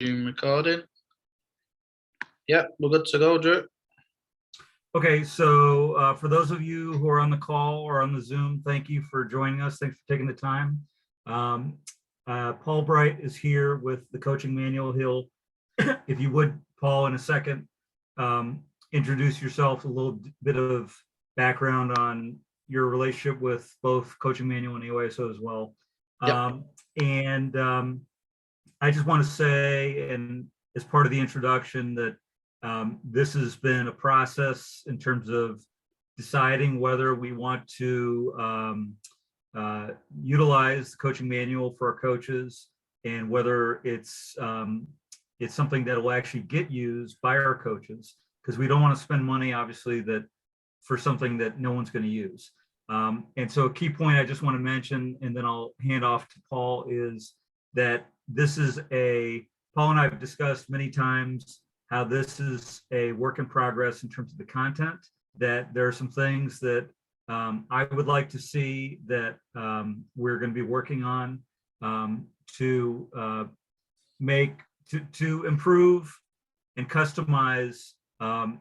Zoom recording. Yeah, we're good to go, Drew. Okay, so for those of you who are on the call or on the Zoom, thank you for joining us. Thanks for taking the time. Paul Bright is here with the coaching manual. He'll, if you would, Paul, in a second, introduce yourself, a little bit of background on your relationship with both coaching manual and AYSO as well. Yep. I just want to say, and as part of the introduction, that this has been a process in terms of deciding whether we want to utilize the coaching manual for our coaches, and whether it's something that will actually get used by our coaches, because we don't want to spend money, obviously, that for something that no one's going to use. And so a key point I just want to mention, and then I'll hand off to Paul, is that this is Paul and I have discussed many times how this is a work in progress in terms of the content, that there are some things that I would like to see that we're going to be working on to improve and customize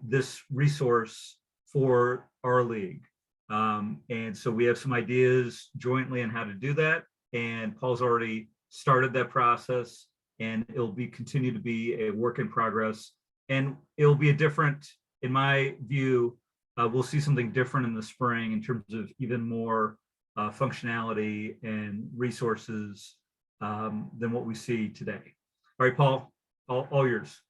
this resource for our league. And so we have some ideas jointly on how to do that. And Paul's already started that process, and it'll continue to be a work in progress. And it'll be a different, in my view, we'll see something different in the spring in terms of even more functionality and resources than what we see today. All right, Paul, all yours.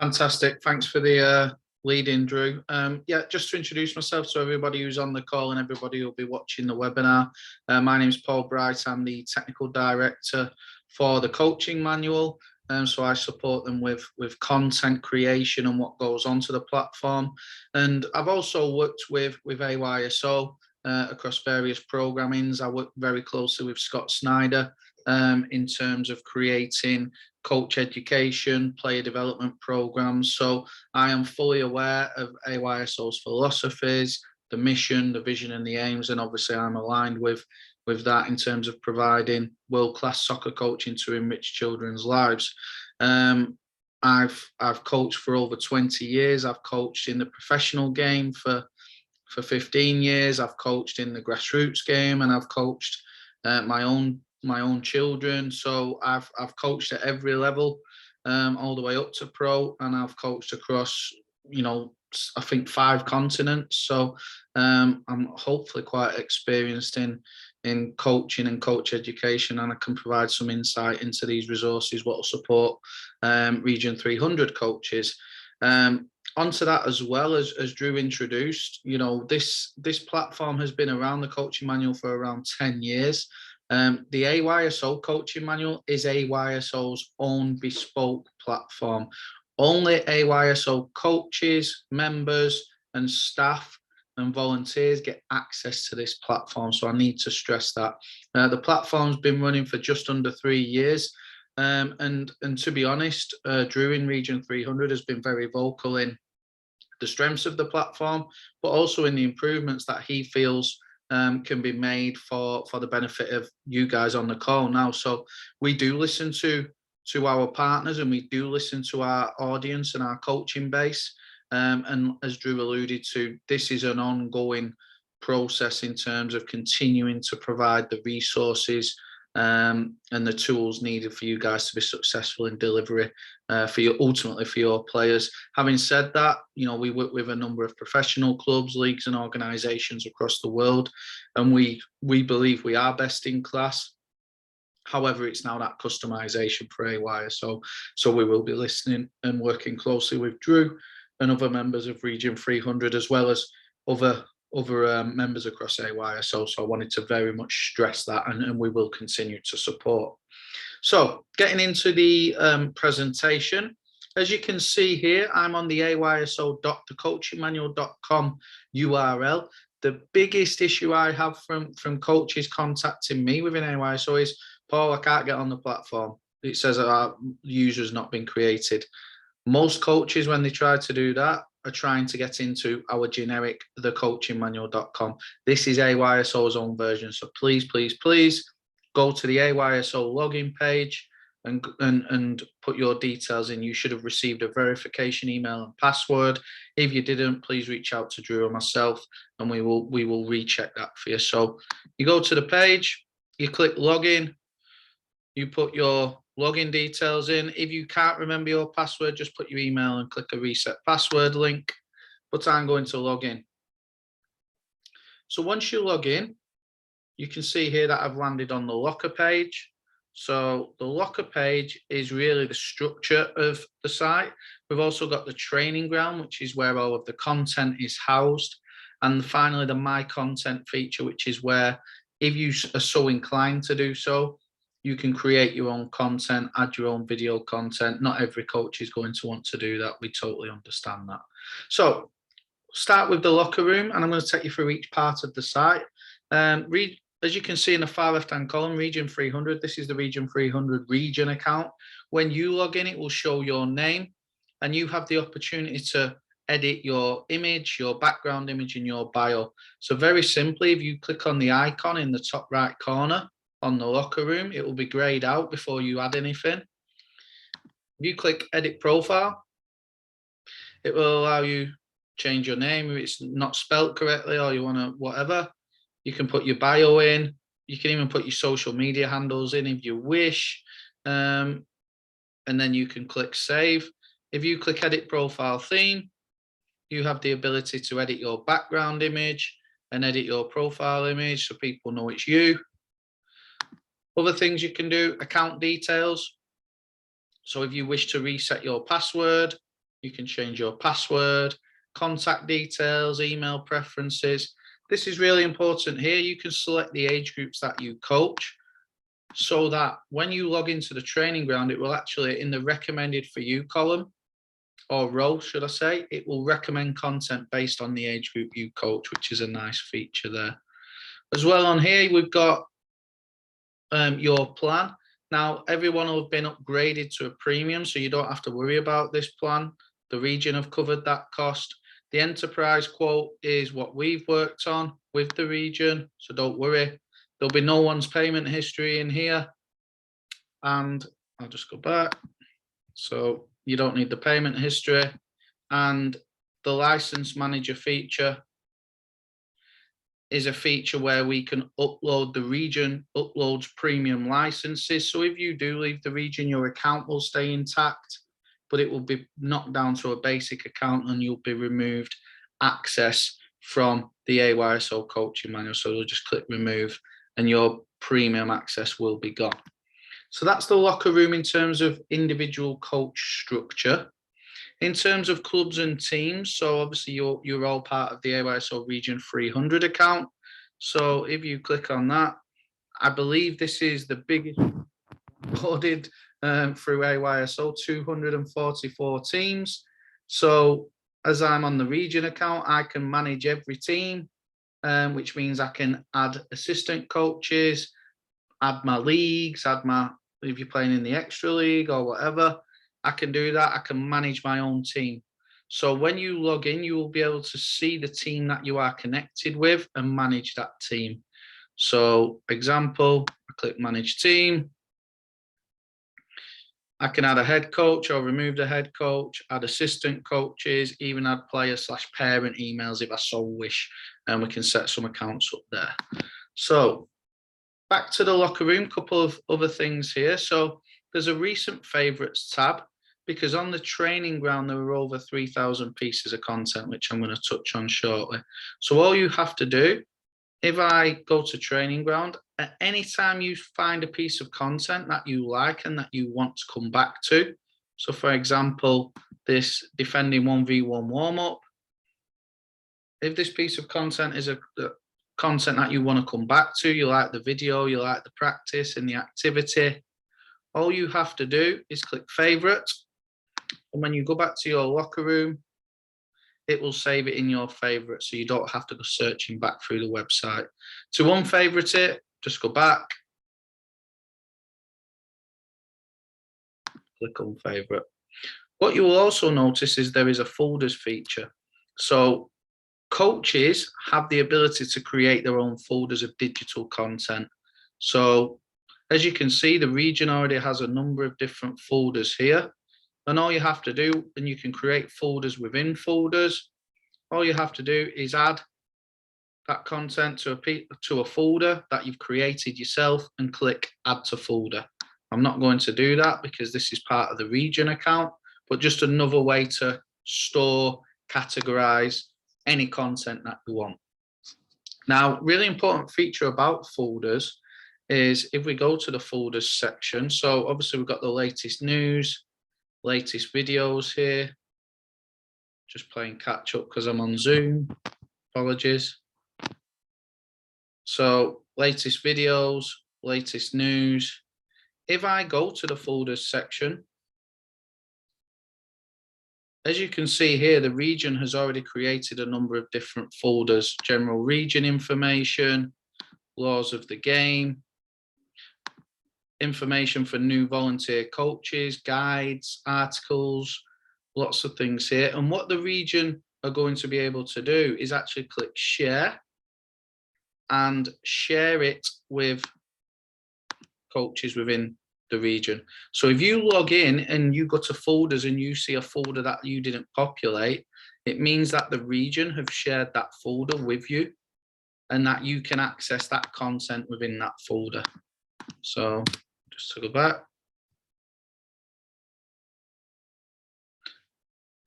Fantastic. Thanks for the lead in, Drew. Yeah, just to introduce myself to everybody who's on the call and everybody who'll be watching the webinar. My name is Paul Bright. I'm the technical director for the coaching manual. So I support them with content creation and what goes onto the platform. And I've also worked with AYSO across various programmings. I work very closely with Scott Snyder in terms of creating coach education, player development programs. So I am fully aware of AYSO's philosophies, the mission, the vision, and the aims, and obviously I'm aligned with that in terms of providing world-class soccer coaching to enrich children's lives. I've coached for over 20 years. I've coached in the professional game for 15 years. I've coached in the grassroots game, and I've coached my own children. So I've coached at every level, all the way up to pro, and I've coached across, I think 5 continents. So I'm hopefully quite experienced in coaching and coach education, and I can provide some insight into these resources, what will support Region 300 coaches. Onto that, as well, as Drew introduced, this platform has been around, the coaching manual, for around 10 years. The AYSO coaching manual is AYSO's own bespoke platform. Only AYSO coaches, members, and staff and volunteers get access to this platform. So I need to stress that. The platform's been running for just under 3 years. And to be honest, Drew in Region 300 has been very vocal in the strengths of the platform, but also in the improvements that he feels can be made for the benefit of you guys on the call now. So we do listen to our partners, and we do listen to our audience and our coaching base. And as Drew alluded to, this is an ongoing process in terms of continuing to provide the resources and the tools needed for you guys to be successful in delivery ultimately for your players. Having said that, we work with a number of professional clubs, leagues, and organizations across the world, and we believe we are best in class. However, it's now that customization for AYSO. So we will be listening and working closely with Drew and other members of Region 300, as well as other members across AYSO. So I wanted to very much stress that, and we will continue to support. So getting into the presentation, as you can see here, I'm on the ayso.thecoachingmanual.com URL. The biggest issue I have from coaches contacting me within AYSO is, Paul, I can't get on the platform. It says our user's not been created. Most coaches, when they try to do that, are trying to get into our generic thecoachingmanual.com. This is AYSO's own version. So please, please, please go to the AYSO login page and put your details in, you should have received a verification email and password. If you didn't, please reach out to Drew or myself, and we will recheck that for you. So you go to the page, you click login, you put your login details in. If you can't remember your password, just put your email and click a reset password link. But I'm going to log in. So once you log in, you can see here that I've landed on the locker page. So the locker page is really the structure of the site. We've also got the training ground, which is where all of the content is housed. And finally, the My Content feature, which is where, if you are so inclined to do so, you can create your own content, add your own video content. Not every coach is going to want to do that. We totally understand that. So start with the locker room, and I'm going to take you through each part of the site. As you can see in the far left-hand column, Region 300, this is the Region 300 region account. When you log in, it will show your name, and you have the opportunity to edit your image, your background image, and your bio. So very simply, if you click on the icon in the top right corner on the locker room, it will be grayed out before you add anything. If you click Edit Profile, it will allow you to change your name if it's not spelt correctly or you want to whatever. You can put your bio in. You can even put your social media handles in if you wish. And then you can click Save. If you click Edit Profile Theme, you have the ability to edit your background image and edit your profile image so people know it's you. Other things you can do, account details. So if you wish to reset your password, you can change your password, contact details, email preferences. This is really important here. You can select the age groups that you coach so that when you log into the training ground, it will actually, in the recommended for you column, or row, should I say, it will recommend content based on the age group you coach, which is a nice feature there. As well on here, we've got your plan. Now, everyone will have been upgraded to a premium, so you don't have to worry about this plan. The region have covered that cost. The enterprise quote is what we've worked on with the region, so don't worry. There'll be no one's payment history in here. And I'll just go back. So you don't need the payment history. And the license manager feature is a feature where we can upload, the region uploads premium licenses. So if you do leave the region, your account will stay intact, but it will be knocked down to a basic account and you'll be removed access from the AYSO coaching manual. So you'll just click remove and your premium access will be gone. So that's the locker room in terms of individual coach structure. In terms of clubs and teams, so obviously you're all part of the AYSO Region 300 account. So if you click on that, I believe this is the biggest recorded through AYSO, 244 teams. So as I'm on the region account, I can manage every team, which means I can add assistant coaches, add my leagues, if you're playing in the extra league or whatever, I can do that. I can manage my own team. So when you log in, you will be able to see the team that you are connected with and manage that team. So example, I click manage team. I can add a head coach or remove the head coach, add assistant coaches, even add player/parent emails if I so wish. And we can set some accounts up there. So back to the locker room, couple of other things here. So there's a recent favorites tab because on the training ground, there were over 3,000 pieces of content, which I'm going to touch on shortly. So all you have to do, if I go to training ground, at any time you find a piece of content that you like and that you want to come back to. So for example, this defending 1v1 warm-up. If this piece of content is a content that you want to come back to, you like the video, you like the practice and the activity, all you have to do is click favorite. And when you go back to your locker room, it will save it in your favorite. So you don't have to go searching back through the website. To unfavorite it, just go back, click unfavorite. What you will also notice is there is a folders feature. So coaches have the ability to create their own folders of digital content. So As you can see, the region already has a number of different folders here. And all you have to do, and you can create folders within folders, all you have to do is add that content to a folder that you've created yourself and click add to folder. I'm not going to do that because this is part of the region account, but just another way to store, categorize any content that you want. Now, really important feature about folders is if we go to the folders section, so obviously we've got the latest news, latest videos here. Just playing catch up because I'm on Zoom, apologies. So latest videos, latest news. If I go to the folders section, as you can see here, the region has already created a number of different folders: general region information, laws of the game, information for new volunteer coaches, guides, articles, lots of things here. And what the region are going to be able to do is actually click share and share it with coaches within the region. So if you log in and you go to folders and you see a folder that you didn't populate, it means that the region have shared that folder with you and that you can access that content within that folder. So just to go back.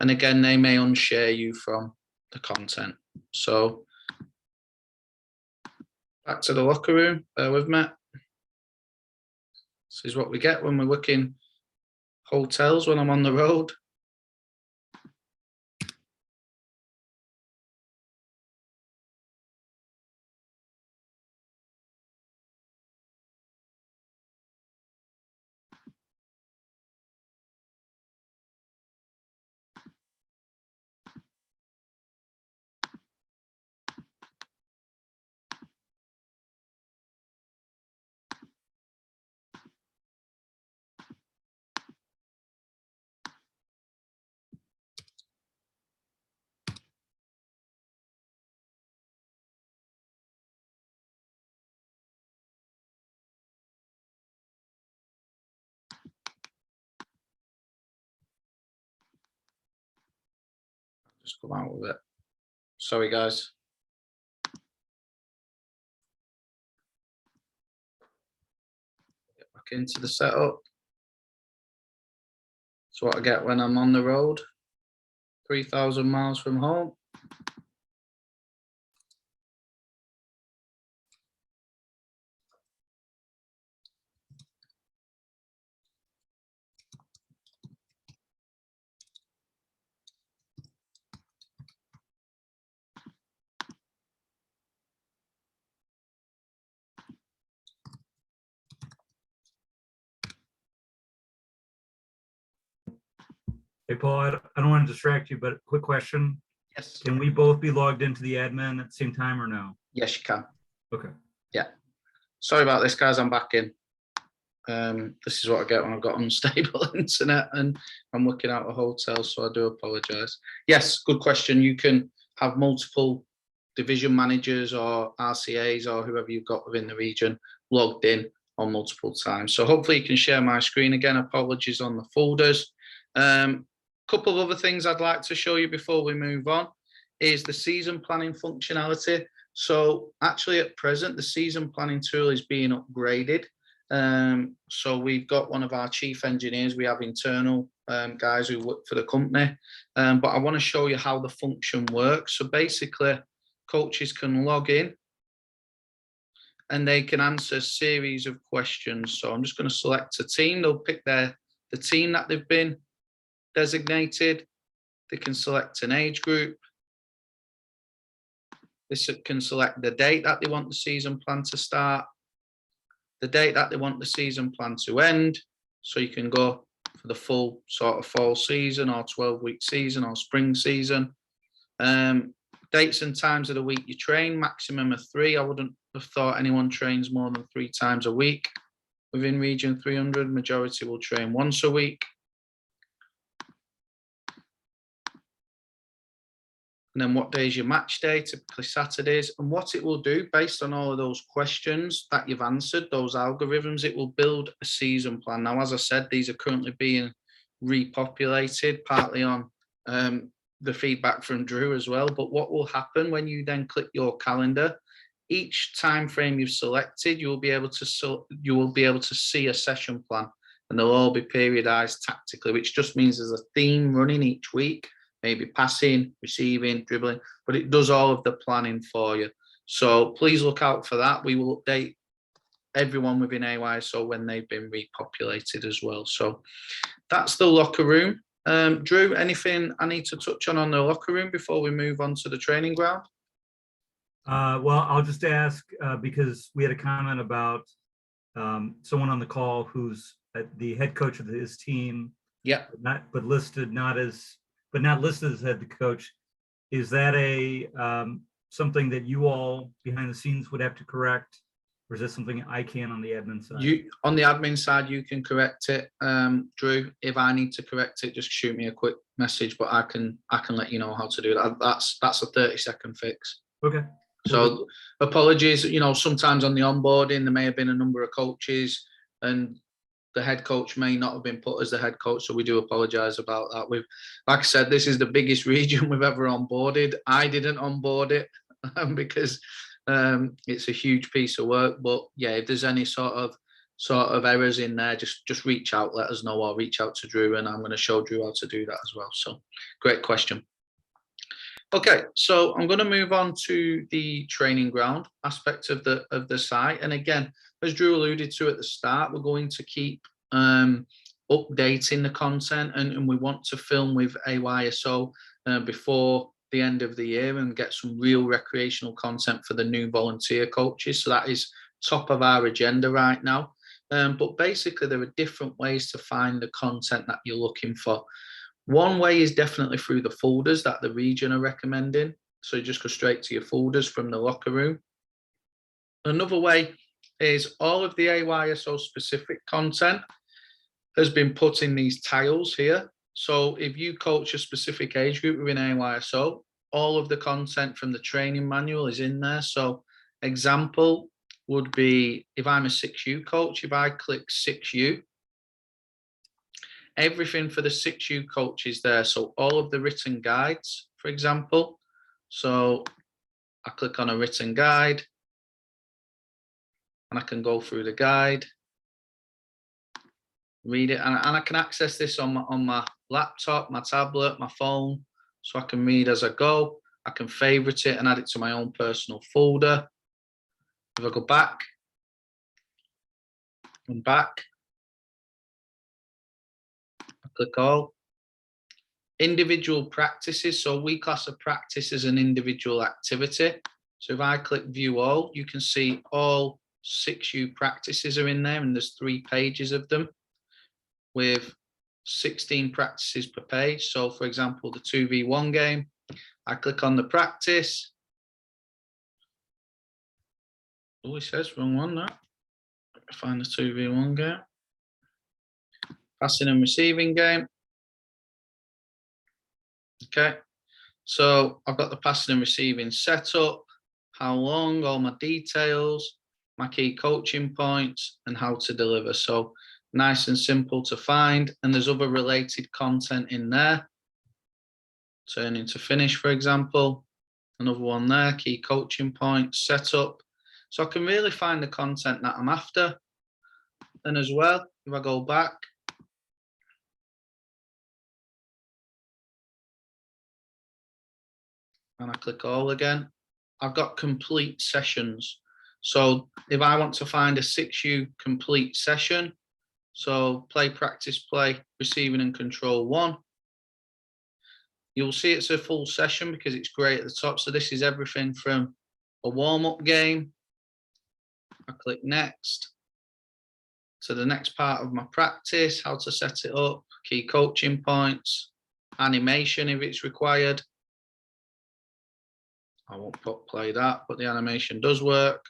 And again, they may unshare you from the content. So back to the locker room, bear with me. This is what we get when we're working hotels when I'm on the road. Just come out with it. Sorry, guys. Get back into the setup. That's what I get when I'm on the road. 3,000 miles from home. Hey, Paul, I don't want to distract you, but quick question. Yes. Can we both be logged into the admin at the same time or no? Yes, you can. Okay. Yeah. Sorry about this, guys. I'm back in. This is what I get when I've got unstable internet and I'm working out a hotel, so I do apologize. Yes, good question. You can have multiple division managers or RCAs or whoever you've got within the region logged in on multiple times. So hopefully you can share my screen again. Apologies on the folders. Couple of other things I'd like to show you before we move on is the season planning functionality. So actually at present, the season planning tool is being upgraded. So we've got one of our chief engineers, we have internal guys who work for the company, but I want to show you how the function works. So basically, coaches can log in and they can answer a series of questions. So I'm just going to select a team. They'll pick the team that they've been designated. They can select an age group. This can select the date that they want the season plan to start, the date that they want the season plan to end. So you can go for the full sort of fall season or 12-week season or spring season. Dates and times of the week you train, maximum of 3. I wouldn't have thought anyone trains more than 3 times a week within Region 300. Majority will train once a week. And then what day is your match day? Typically Saturdays. And what it will do, based on all of those questions that you've answered, those algorithms, it will build a season plan. Now, as I said, these are currently being repopulated, partly on the feedback from Drew as well. But what will happen when you then click your calendar, each time frame you've selected, you will be able to see a session plan, and they'll all be periodized tactically, which just means there's a theme running each week, maybe passing, receiving, dribbling, but it does all of the planning for you. So please look out for that. We will update everyone within AYSO when they've been repopulated as well. So that's the locker room. Drew, anything I need to touch on the locker room before we move on to the training ground? Well, I'll just ask, because we had a comment about someone on the call who's the head coach of his team. Yeah. Not listed as head coach. Is that a something that you all behind the scenes would have to correct, or is that something I can on the admin side? On the admin side, you can correct it, Drew. If I need to correct it, just shoot me a quick message, but I can let you know how to do that. That's a 30-second fix. Okay. So apologies, sometimes on the onboarding, there may have been a number of coaches and the head coach may not have been put as the head coach. So we do apologize about that. Like I said, this is the biggest region we've ever onboarded. I didn't onboard it because it's a huge piece of work. But yeah, if there's any sort of errors in there, just reach out, let us know, or reach out to Drew, and I'm going to show Drew how to do that as well. So great question. Okay, so I'm going to move on to the training ground aspect of the site. And again, as Drew alluded to at the start, we're going to keep updating the content, and we want to film with AYSO before the end of the year and get some real recreational content for the new volunteer coaches. So that is top of our agenda right now. But basically, there are different ways to find the content that you're looking for. One way is definitely through the folders that the region are recommending. So you just go straight to your folders from the locker room. Another way is all of the AYSO specific content has been put in these tiles here. So if you coach a specific age group within AYSO, all of the content from the training manual is in there. So example would be, if I'm a 6U coach, if I click 6U, everything for the 6U coach is there. So all of the written guides, for example. So I click on a written guide and I can go through the guide, read it, and I can access this on my laptop, my tablet, my phone, so I can read as I go. I can favorite it and add it to my own personal folder. If I go back and back, I click all. Individual practices, so we class a practice as an individual activity. So if I click view all, you can see all 6U practices are in there, and there's 3 pages of them with 16 practices per page. So for example, the 2v1 game, I click on the practice. Oh, it says wrong one now. Find the 2v1 game. Passing and receiving game. Okay, so I've got the passing and receiving set up, how long, all my details, my key coaching points, and how to deliver. So nice and simple to find. And there's other related content in there. Turning to finish, for example, another one there, key coaching points, setup. So I can really find the content that I'm after. And as well, if I go back, and I click all again, I've got complete sessions. So if I want to find a 6U complete session, so play, practice, play, receiving and control 1, you'll see it's a full session because it's great at the top. So this is everything from a warm-up game. I click next to the next part of my practice, how to set it up, key coaching points, animation if it's required. I won't play that, but the animation does work.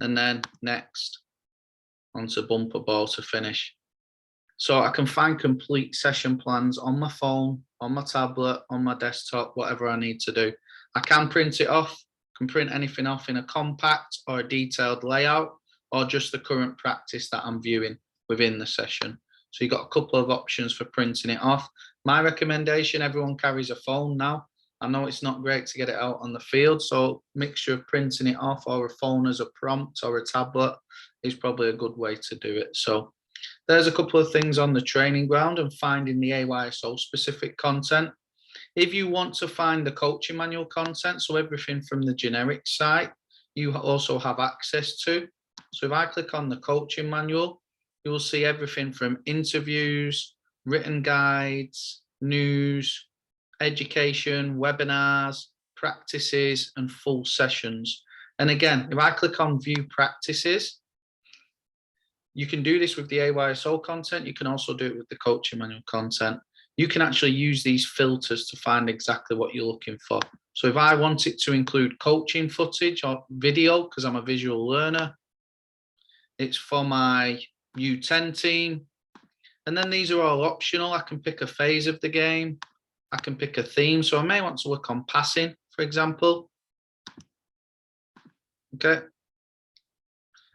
And then next onto bumper ball to finish. So I can find complete session plans on my phone, on my tablet, on my desktop, whatever I need to do. I can print it off, can print anything off in a compact or a detailed layout, or just the current practice that I'm viewing within the session. So you've got a couple of options for printing it off. My recommendation, everyone carries a phone now. I know it's not great to get it out on the field, so mixture of printing it off or a phone as a prompt or a tablet is probably a good way to do it. So there's a couple of things on the training ground and finding the AYSO specific content. If you want to find the coaching manual content, so everything from the generic site, you also have access to. So if I click on the coaching manual, you will see everything from interviews, written guides, news, education, webinars, practices, and full sessions. And again, if I click on view practices, you can do this with the AYSO content. You can also do it with the coaching manual content. You can actually use these filters to find exactly what you're looking for. So if I want it to include coaching footage or video, because I'm a visual learner, it's for my U10 team. And then these are all optional. I can pick a phase of the game. I can pick a theme. So I may want to work on passing, for example. Okay.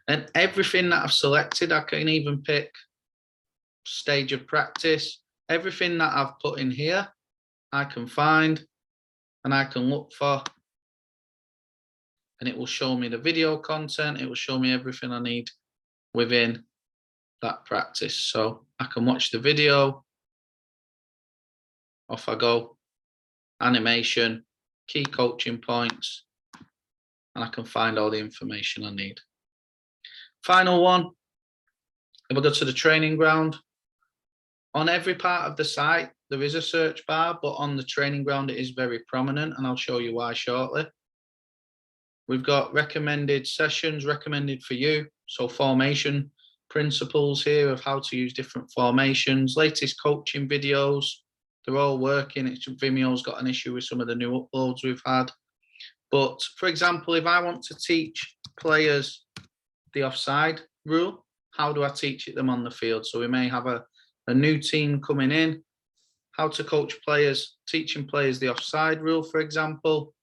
And everything that I've selected, I can even pick stage of practice. Everything that I've put in here, I can find and I can look for. And it will show me the video content. It will show me everything I need within that practice. So I can watch the video. Off I go. Animation, key coaching points, and I can find all the information I need. Final one, if I go to the training ground, on every part of the site, there is a search bar, but on the training ground, it is very prominent, and I'll show you why shortly. We've got recommended sessions, recommended for you. So formation principles here of how to use different formations, latest coaching videos, they're all working. Vimeo's got an issue with some of the new uploads we've had. But for example, if I want to teach players the offside rule, how do I teach it them on the field? So we may have a new team coming in, how to coach players, teaching players the offside rule, for example.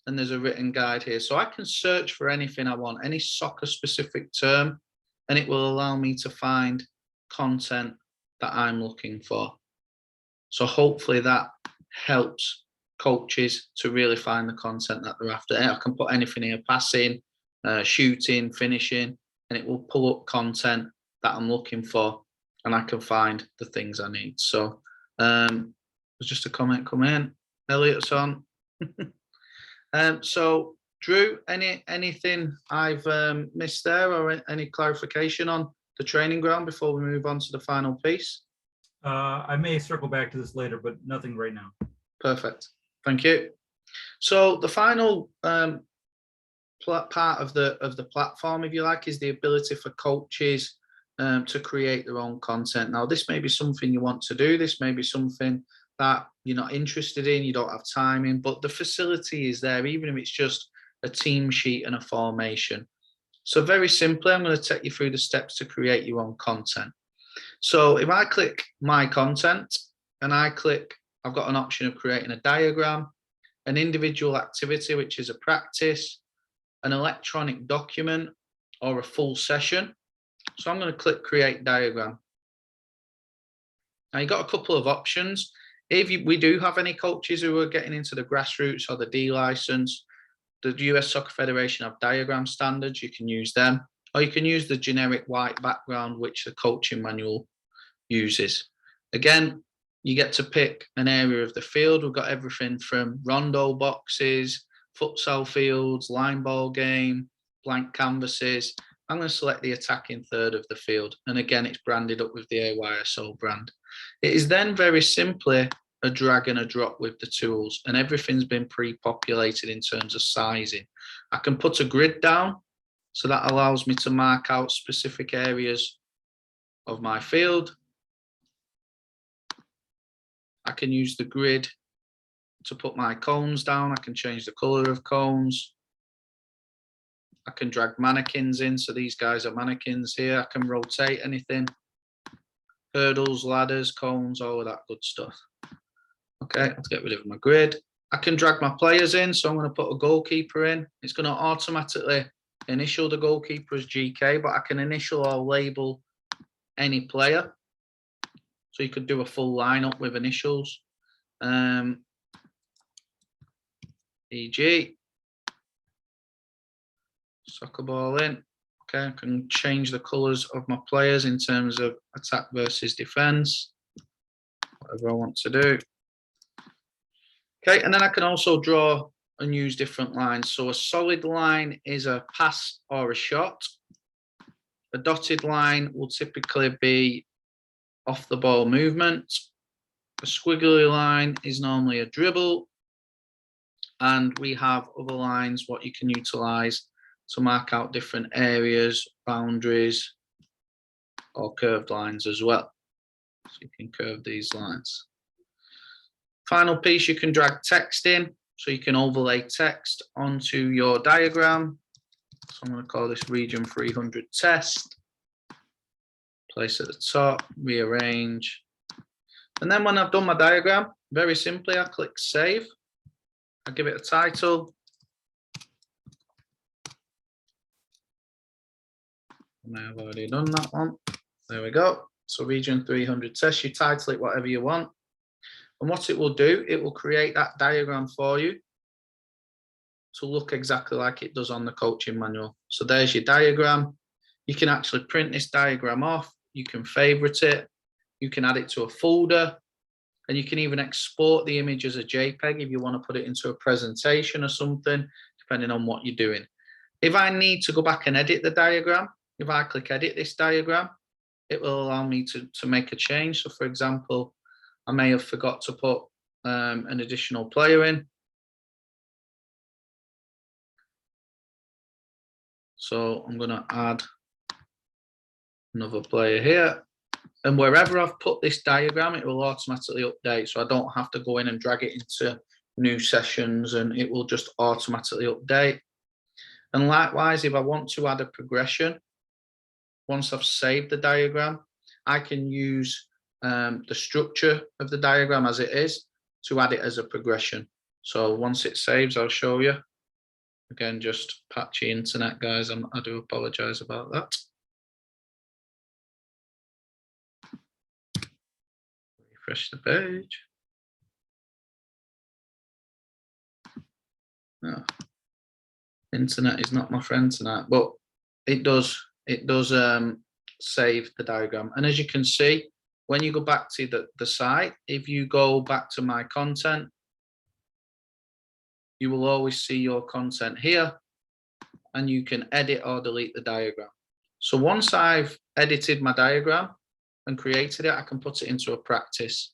And there's a written guide here. So I can search for anything I want, any soccer specific term, and it will allow me to find content that I'm looking for. So hopefully that helps coaches to really find the content that they're after. I can put anything here, passing, shooting, finishing, and it will pull up content that I'm looking for, and I can find the things I need. So there's just a comment come in. Elliot's on. So Drew, anything I've missed there, or any clarification on the training ground before we move on to the final piece? I may circle back to this later, but nothing right now. Perfect. Thank you. So the final part of the platform, if you like, is the ability for coaches to create their own content. Now, this may be something you want to do. This may be something that you're not interested in, you don't have time in, but the facility is there, even if it's just a team sheet and a formation. So very simply, I'm going to take you through the steps to create your own content. So if I click my content and I've got an option of creating a diagram, an individual activity, which is a practice, an electronic document, or a full session. So I'm going to click create diagram. Now you've got a couple of options. If we do have any coaches who are getting into the grassroots or the D license, the US Soccer Federation have diagram standards, you can use them, or you can use the generic white background, which the coaching manual uses. Again, you get to pick an area of the field. We've got everything from rondo boxes, futsal fields, line ball game, blank canvases. I'm going to select the attacking third of the field. And again, it's branded up with the AYSO brand. It is then very simply a drag and a drop with the tools, and everything's been pre-populated in terms of sizing. I can put a grid down, so that allows me to mark out specific areas of my field. I can use the grid to put my cones down. I can change the color of cones. I can drag mannequins in. So these guys are mannequins here. I can rotate anything. Hurdles, ladders, cones, all of that good stuff. Okay, let's get rid of my grid. I can drag my players in. So I'm going to put a goalkeeper in. It's going to automatically initial the goalkeeper as GK, but I can initial or label any player. So you could do a full lineup with initials. E.g. soccer ball in. Okay, I can change the colors of my players in terms of attack versus defense, whatever I want to do. Okay, and then I can also draw and use different lines. So a solid line is a pass or a shot. A dotted line will typically be off the ball movement. A squiggly line is normally a dribble. And we have other lines, what you can utilize to mark out different areas, boundaries, or curved lines as well. So you can curve these lines. Final piece, you can drag text in. So you can overlay text onto your diagram. So I'm going to call this region 300 test. Place at the top, rearrange. And then when I've done my diagram, very simply, I click save. I give it a title. I may have already done that one. There we go. So region 300 test, you title it whatever you want. And what it will do, it will create that diagram for you to look exactly like it does on the coaching manual. So there's your diagram. You can actually print this diagram off. You can favorite it. You can add it to a folder. And you can even export the image as a JPEG if you want to put it into a presentation or something, depending on what you're doing. If I need to go back and edit the diagram, if I click edit this diagram, it will allow me to make a change. So for example, I may have forgot to put an additional player in. So I'm going to add another player here. And wherever I've put this diagram, it will automatically update. So I don't have to go in and drag it into new sessions, and it will just automatically update. And likewise, if I want to add a progression, once I've saved the diagram, I can use the structure of the diagram as it is to add it as a progression. So once it saves, I'll show you. Again, just patchy internet, guys. I do apologize about that. Refresh the page. No. Internet is not my friend tonight, but it does save the diagram. And as you can see, when you go back to the site, if you go back to my content, you will always see your content here, and you can edit or delete the diagram. So once I've edited my diagram and created it, I can put it into a practice.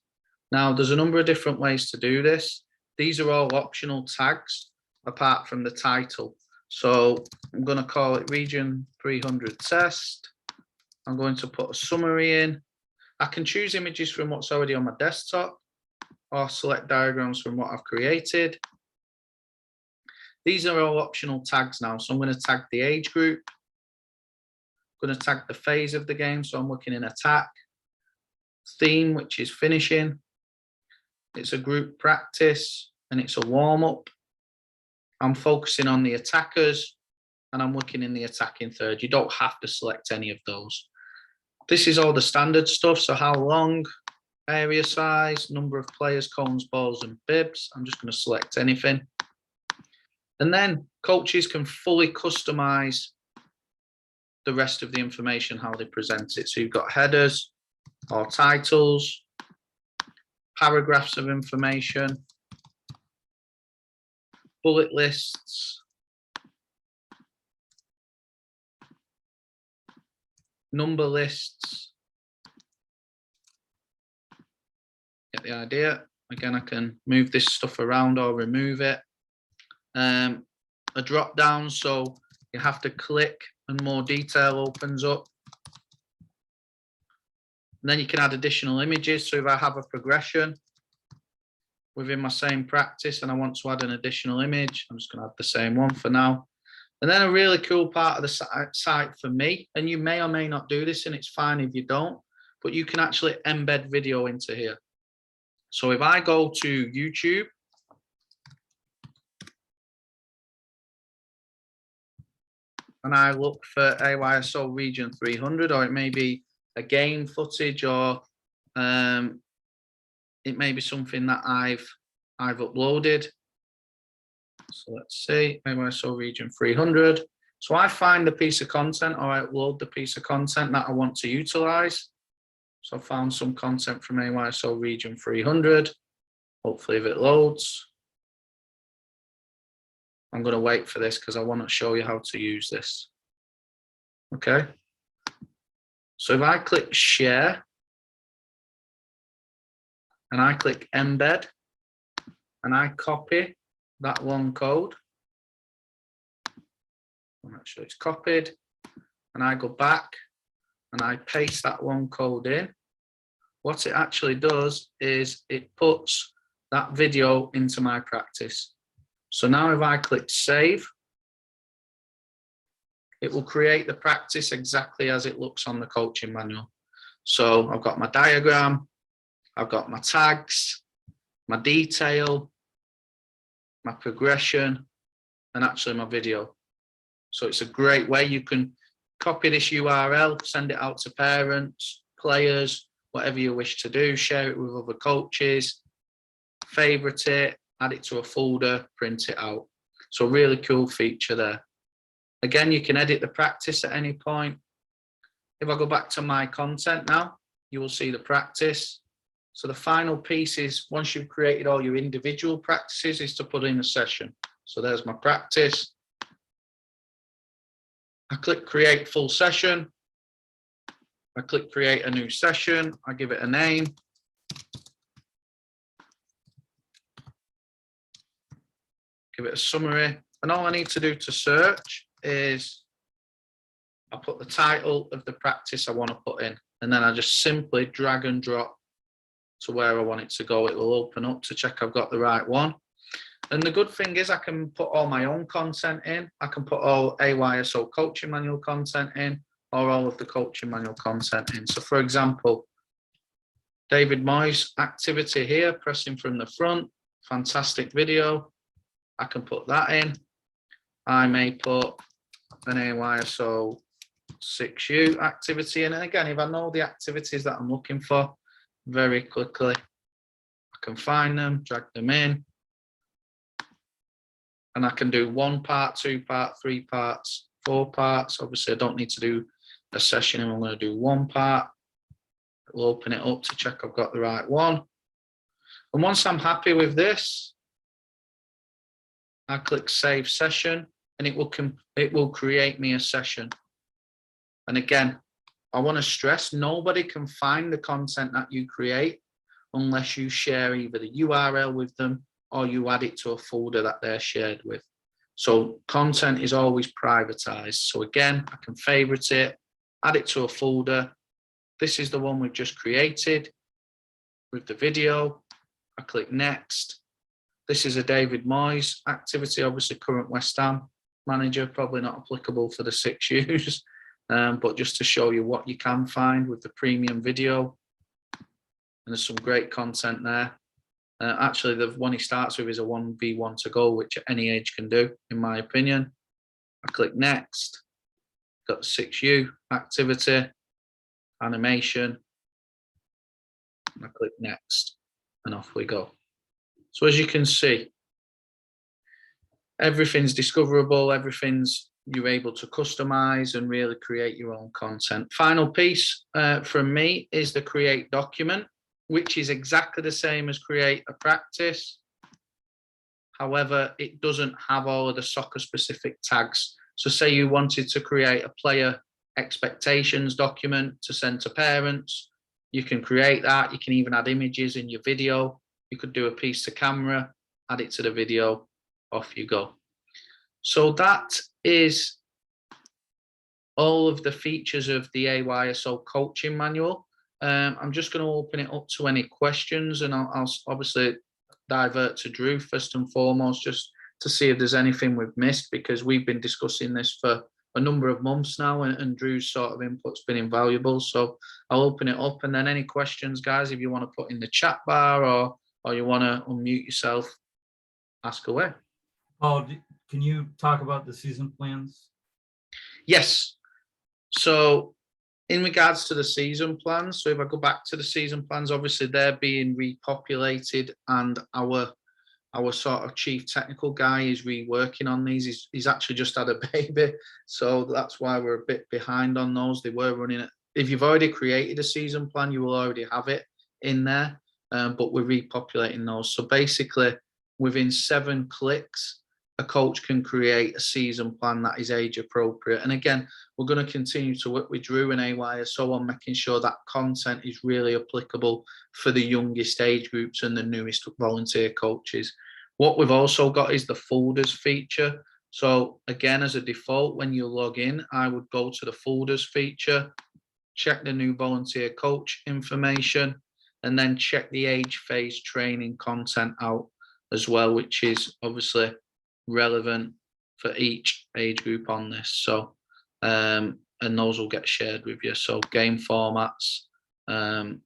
Now, there's a number of different ways to do this. These are all optional tags apart from the title. So I'm going to call it region 300 test. I'm going to put a summary in. I can choose images from what's already on my desktop or select diagrams from what I've created. These are all optional tags now. So I'm going to tag the age group. I'm going to tag the phase of the game. So I'm looking in attack. Theme, which is finishing. It's a group practice and it's a warm-up. I'm focusing on the attackers and I'm looking in the attacking third. You don't have to select any of those. This is all the standard stuff. So how long, area size, number of players, cones, balls, and bibs. I'm just going to select anything. And then coaches can fully customize the rest of the information, how they present it. So you've got headers or titles, paragraphs of information, bullet lists, number lists. Get the idea. Again, I can move this stuff around or remove it. A drop down, so you have to click and more detail opens up. And then you can add additional images. So if I have a progression within my same practice and I want to add an additional image, I'm just going to add the same one for now. And then a really cool part of the site for me, and you may or may not do this, and it's fine if you don't, but you can actually embed video into here. So if I go to YouTube, and I look for AYSO Region 300, or it may be a game footage, or it may be something that I've uploaded. So let's see, AYSO Region 300. So I find the piece of content, or I upload the piece of content that I want to utilize. So I found some content from AYSO Region 300. Hopefully if it loads. I'm going to wait for this because I want to show you how to use this. Okay. So if I click share and I click embed and I copy that one code, make sure it's copied, and I go back and I paste that one code in, what it actually does is it puts that video into my practice. So now if I click save, it will create the practice exactly as it looks on the coaching manual. So I've got my diagram, I've got my tags, my detail, my progression, and actually my video. So it's a great way. You can copy this URL, send it out to parents, players, whatever you wish to do, share it with other coaches, favorite it, add it to a folder, print it out. So really cool feature there. Again, you can edit the practice at any point. If I go back to my content now, you will see the practice. So the final piece is, once you've created all your individual practices, is to put in a session. So there's my practice. I click create full session. I click create a new session. I give it a name. Give it a summary. And all I need to do to search is I put the title of the practice I want to put in. And then I just simply drag and drop to where I want it to go. It will open up to check I've got the right one. And the good thing is I can put all my own content in. I can put all AYSO coaching manual content in, or all of the coaching manual content in. So for example, David Moyes activity here, pressing from the front, fantastic video. I can put that in. I may put an AYSO 6U activity in. And again, if I know the activities that I'm looking for, very quickly, I can find them, drag them in. And I can do 1 part, 2 part, 3 parts, 4 parts. Obviously, I don't need to do a session, and I'm going to do 1 part. It'll open it up to check I've got the right one. And once I'm happy with this, I click save session, and it will create me a session. And again, I want to stress, nobody can find the content that you create unless you share either the URL with them or you add it to a folder that they're shared with. So content is always privatized. So again, I can favorite it, add it to a folder. This is the one we've just created with the video. I click next. This is a David Moyes activity, obviously current West Ham manager, probably not applicable for the 6Us, but just to show you what you can find with the premium video. And there's some great content there. Actually, the one he starts with is a 1v1 to goal, which any age can do, in my opinion. I click next. Got the 6U activity, animation. I click next, and off we go. So as you can see, everything's discoverable, everything's you're able to customize and really create your own content. Final piece from me is the create document, which is exactly the same as create a practice. However, it doesn't have all of the soccer specific tags. So say you wanted to create a player expectations document to send to parents, you can create that. You can even add images in your video. You could do a piece to camera, add it to the video, off you go. So that is all of the features of the AYSO coaching manual. I'm just going to open it up to any questions, and I'll obviously divert to Drew first and foremost, just to see if there's anything we've missed, because we've been discussing this for a number of months now, and Drew's sort of input's been invaluable. So I'll open it up, and then any questions, guys, if you want to put in the chat bar or you want to unmute yourself, ask away. Paul, can you talk about the season plans? Yes. So in regards to the season plans, so if I go back to the season plans, obviously they're being repopulated, and our sort of chief technical guy is reworking on these. He's actually just had a baby, so that's why we're a bit behind on those. They were running it. If you've already created a season plan, you will already have it in there, but we're repopulating those. So basically, within 7 clicks, a coach can create a season plan that is age appropriate. And again, we're going to continue to work with Drew and AYSO on making sure that content is really applicable for the youngest age groups and the newest volunteer coaches. What we've also got is the folders feature. So again, as a default, when you log in, I would go to the folders feature, check the new volunteer coach information, and then check the age phase training content out as well, which is obviously relevant for each age group on this. So and those will get shared with you. So game formats,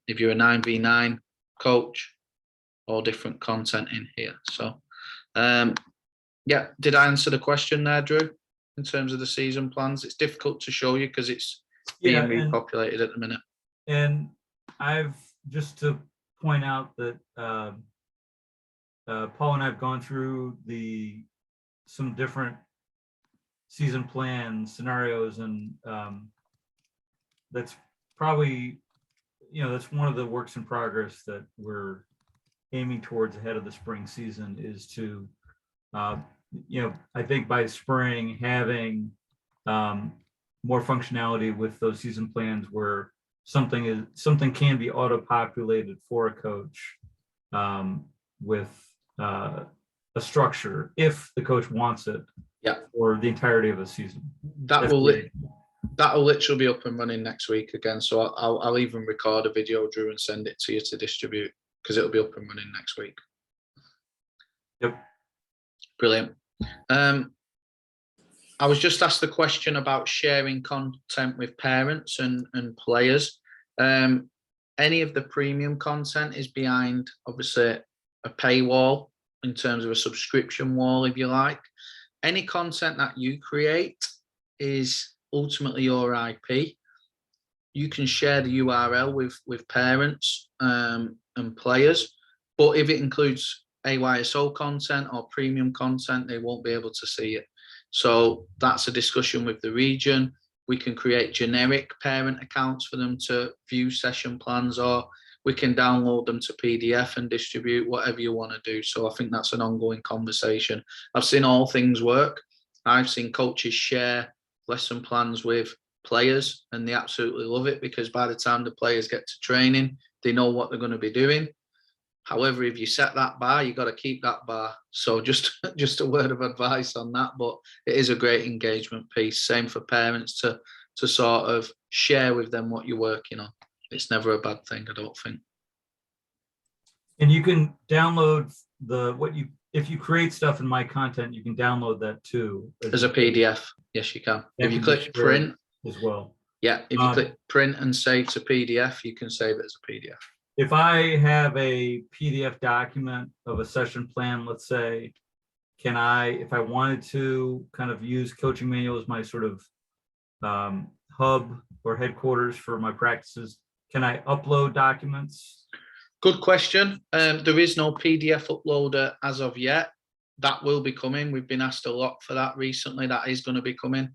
if you're a 9v9 coach, all different content in here. So yeah, did I answer the question there, Drew, in terms of the season plans? It's difficult to show you because it's being repopulated at the minute. And I've just to point out that Paul and I have gone through some different season plan scenarios, and that's probably, that's one of the works in progress that we're aiming towards ahead of the spring season, is to I think by spring having more functionality with those season plans where something can be auto-populated for a coach with a structure if the coach wants it. Yeah. For the entirety of a season. That'll literally be up and running next week again. So I'll even record a video, Drew, and send it to you to distribute, because it'll be up and running next week. Yep. Brilliant. I was just asked the question about sharing content with parents and players. Any of the premium content is behind, obviously, a paywall in terms of a subscription wall, if you like. Any content that you create is ultimately your IP. You can share the URL with parents and players, but if it includes AYSO content or premium content, they won't be able to see it. So that's a discussion with the region. We can create generic parent accounts for them to view session plans, or we can download them to PDF and distribute, whatever you want to do. So I think that's an ongoing conversation. I've seen all things work. I've seen coaches share lesson plans with players and they absolutely love it, because by the time the players get to training, they know what they're going to be doing. However, if you set that bar, you've got to keep that bar. So just a word of advice on that, but it is a great engagement piece. Same for parents to sort of share with them what you're working on. It's never a bad thing, I don't think. And you can download if you create stuff in my content, you can download that too. As a PDF. Yes, you can. If you click print as well. Yeah, if you click print and save to PDF, you can save it as a PDF. If I have a PDF document of a session plan, let's say, can I, if I wanted to kind of use Coaching Manual as my sort of hub or headquarters for my practices, can I upload documents? Good question. There is no PDF uploader as of yet. That will be coming. We've been asked a lot for that recently. That is going to be coming.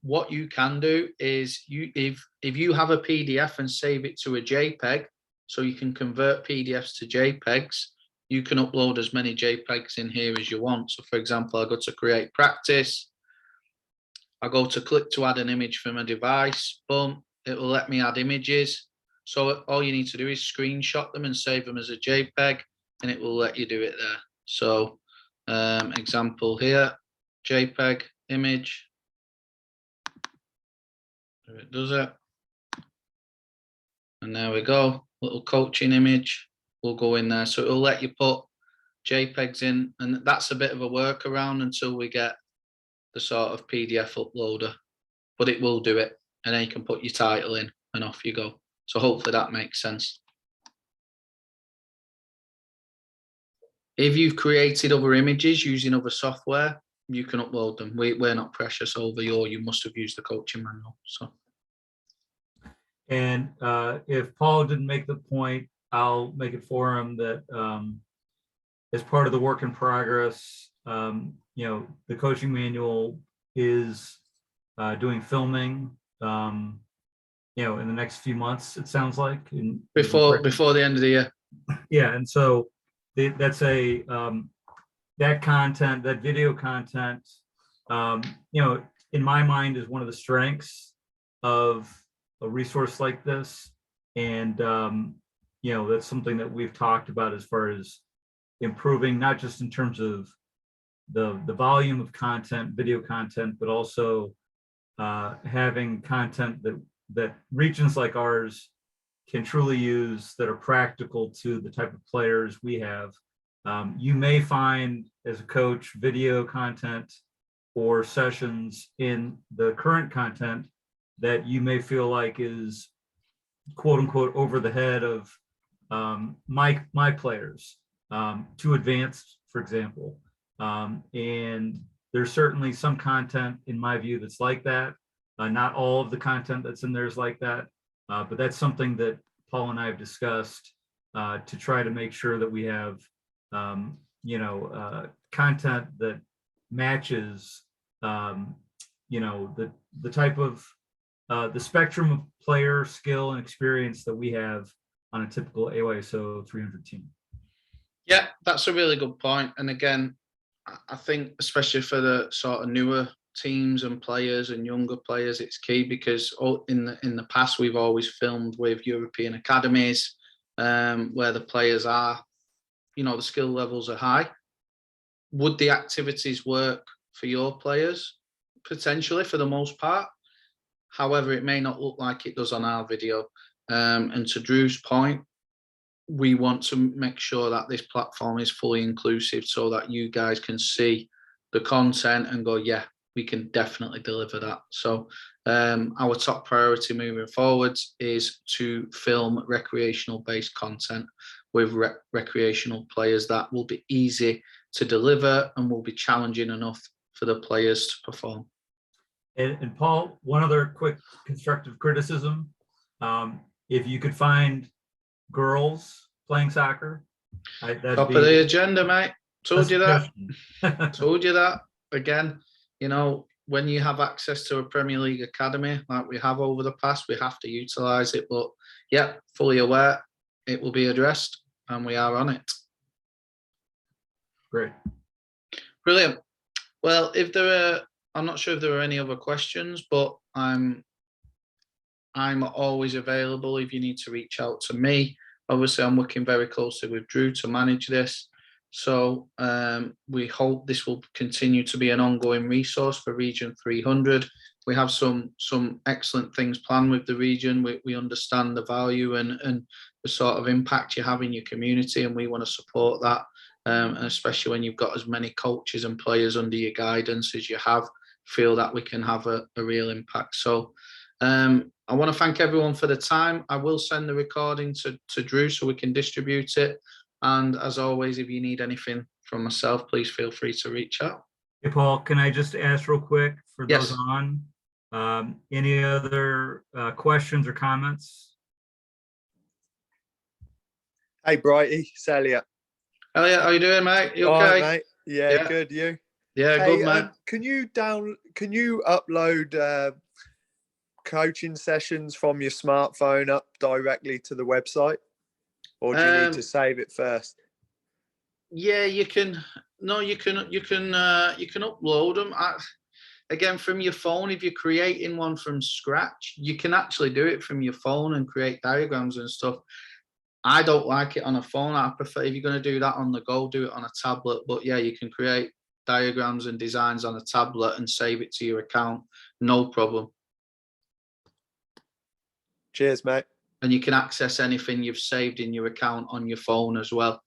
What you can do is if you have a PDF and save it to a JPEG, so you can convert PDFs to JPEGs, you can upload as many JPEGs in here as you want. So for example, I go to create practice. I go to click to add an image from a device. Boom, it will let me add images. So all you need to do is screenshot them and save them as a JPEG, and it will let you do it there. So example here, JPEG image. There it does it. And there we go. Little coaching image will go in there. So it'll let you put JPEGs in, and that's a bit of a workaround until we get the sort of PDF uploader, but it will do it, and then you can put your title in and off you go. So hopefully that makes sense. If you've created other images using other software, you can upload them. We're not precious over you must have used the coaching manual. So. And if Paul didn't make the point, I'll make it for him that as part of the work in progress, the coaching manual is doing filming, in the next few months, it sounds like. Before the end of the year. Yeah, and so that's that content, that video content, in my mind is one of the strengths of a resource like this. And, that's something that we've talked about as far as improving, not just in terms of the volume of content, video content, but also having content that regions like ours can truly use, that are practical to the type of players we have. You may find as a coach video content or sessions in the current content that you may feel like is quote unquote over the head of my players, too advanced, for example. And there's certainly some content in my view that's like that. Not all of the content that's in there is like that, but that's something that Paul and I have discussed to try to make sure that we have content that matches the type of the spectrum of player skill and experience that we have on a typical AYSO 300 team. Yeah, that's a really good point. And again, I think especially for the sort of newer teams and players and younger players, it's key because in the past we've always filmed with European academies where the players are, the skill levels are high. Would the activities work for your players? Potentially, for the most part. However, it may not look like it does on our video. And to Drew's point, we want to make sure that this platform is fully inclusive so that you guys can see the content and go, yeah, we can definitely deliver that. So our top priority moving forwards is to film recreational based content with recreational players that will be easy to deliver and will be challenging enough for the players to perform. And Paul, one other quick constructive criticism. If you could find girls playing soccer, Top of the agenda, mate. Told you that. Told you that. Again, when you have access to a Premier League academy like we have over the past, we have to utilise it. But yeah, fully aware it will be addressed and we are on it. Great. Brilliant. Well, I'm not sure if there are any other questions, but I'm always available if you need to reach out to me. Obviously, I'm working very closely with Drew to manage this. So we hope this will continue to be an ongoing resource for Region 300. We have some excellent things planned with the region. We understand the value and the sort of impact you have in your community, and we want to support that. And especially when you've got as many coaches and players under your guidance as you have, feel that we can have a real impact. So I want to thank everyone for the time. I will send the recording to Drew so we can distribute it. And as always, if you need anything from myself, please feel free to reach out. Hey, Paul, can I just ask real quick for those Yes. on, any other questions or comments? Hey, Brighty, it's Elliot. Elliot, how you doing, mate? You okay? All right, mate. Yeah, good. You? Yeah, hey, good, mate. Can you upload coaching sessions from your smartphone up directly to the website, or do you need to save it first? Yeah, you can. No, you can upload them. Again, from your phone, if you're creating one from scratch, you can actually do it from your phone and create diagrams and stuff. I don't like it on a phone. I prefer, if you're going to do that on the go, do it on a tablet. But yeah, you can create diagrams and designs on a tablet and save it to your account. No problem. Cheers, mate. And you can access anything you've saved in your account on your phone as well.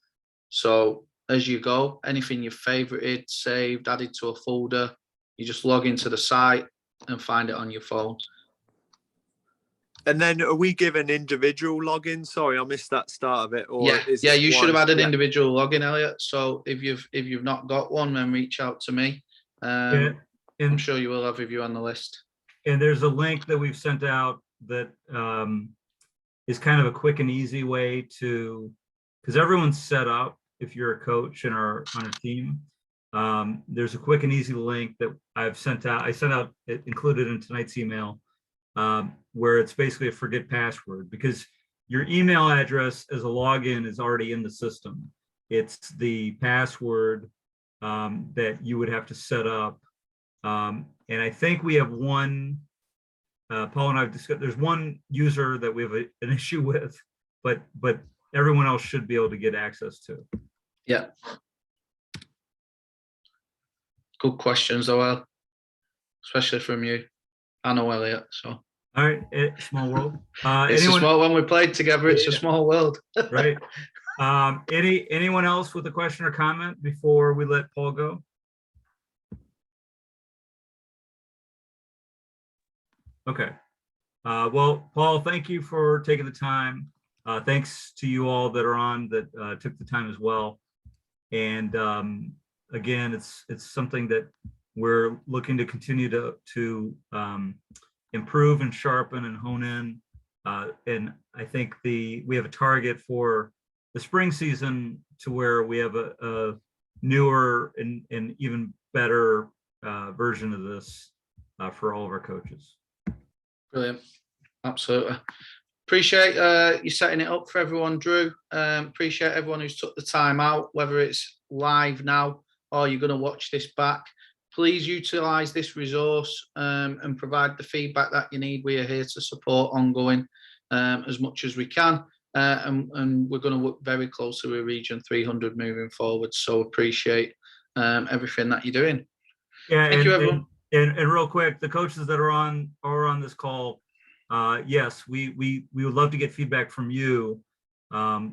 So as you go. Anything you've favorited, saved, added to a folder, you just log into the site and find it on your phone. And then are we given individual logins? Sorry, I missed that start of it. Or Yeah, is yeah, it you should have one? had an Yeah. individual login, Elliot. So if you've not got one, then reach out to me. Yeah, I'm and, sure you will have if you're on the list. and there's a link that we've sent out that is kind of a quick and easy way to, because everyone's set up if you're a coach and are on a team. There's a quick and easy link that I've sent out. I sent out it included in tonight's email, where it's basically a forget password, because your email address as a login is already in the system. It's the password that you would have to set up. And I think we have one, Paul and I've discussed, there's one user that we have an issue with, but everyone else should be able to get access to. Yeah. Good questions, though, Al, especially from you. I know Elliot, so. All right, small world. It's Anyone, a small, when we played together, it's a small world. right? Anyone else with a question or comment before we let Paul go? Okay. Well, Paul, thank you for taking the time. Thanks to you all that are on that took the time as well. And again, it's something that we're looking to continue to improve and sharpen and hone in. And I think we have a target for the spring season to where we have a newer and even better version of this for all of our coaches. Brilliant. Absolutely. Appreciate you setting it up for everyone, Drew. Appreciate everyone who's took the time out, whether it's live now or you're going to watch this back. Please utilize this resource and provide the feedback that you need. We are here to support ongoing as much as we can. And we're going to work very closely with Region 300 moving forward. So appreciate everything that you're doing. Yeah, Thank you, everyone. And real quick, the coaches that are on this call, yes, we would love to get feedback from you,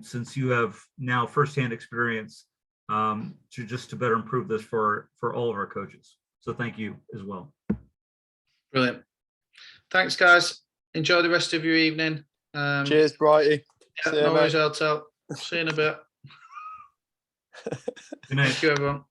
since you have now firsthand experience to better improve this for all of our coaches. So thank you as well. Brilliant. Thanks, guys. Enjoy the rest of your evening. Cheers, Brighty. Yeah, no worries, I'll tell. See you in a bit. Good night. Thank you, everyone.